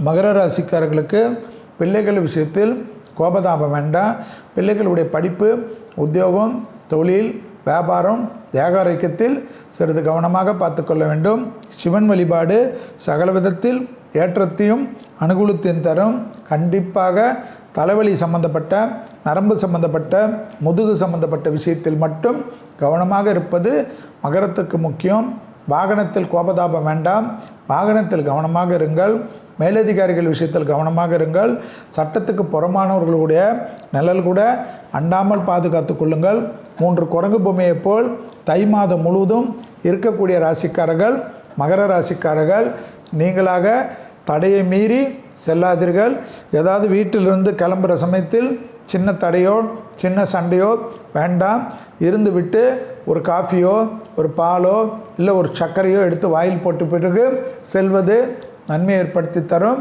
மகர ராசிக்காரர்களுக்கு பிள்ளைகள் விஷயத்தில் கோபதாபம் வேண்டாம். பிள்ளைகளுடைய படிப்பு, உத்தியோகம், தொழில், வியாபாரம், தேகாரோக்கியத்தில் சிறிது கவனமாக பார்த்துக்கொள்ள வேண்டும். சிவன் வழிபாடு சகல விதத்தில் ஏற்றத்தையும் அனுகூலத்தையும் தரும். கண்டிப்பாக தலைவலி சம்பந்தப்பட்ட, நரம்பு சம்பந்தப்பட்ட, முதுகு சம்பந்தப்பட்ட விஷயத்தில் மட்டும் கவனமாக இருப்பது மகரத்துக்கு முக்கியம். வாகனத்தில் கோபதாபம் வேண்டாம். வாகனத்தில் கவனமாக இருங்கள். மேலதிகாரிகள் விஷயத்தில் கவனமாக இருங்கள். சட்டத்துக்கு புறமானவர்களுடைய நிழல் கூட அண்டாமல் பாதுகாத்து கொள்ளுங்கள். 3 குரங்கு பொம்மையை போல் தை மாதம் முழுவதும் இருக்கக்கூடிய ராசிக்காரர்கள் மகர ராசிக்காரர்கள் நீங்களாக தடையை மீறி செல்லாதீர்கள். ஏதாவது வீட்டிலிருந்து கிளம்புகிற சமயத்தில் சின்ன தடையோ சின்ன சண்டையோ வேண்டாம். இருந்து விட்டு ஒரு காஃபியோ ஒரு பாலோ இல்லை ஒரு சர்க்கரையோ எடுத்து வாயில் போட்டு பிறகு செல்வது நன்மை ஏற்படுத்தி தரும்.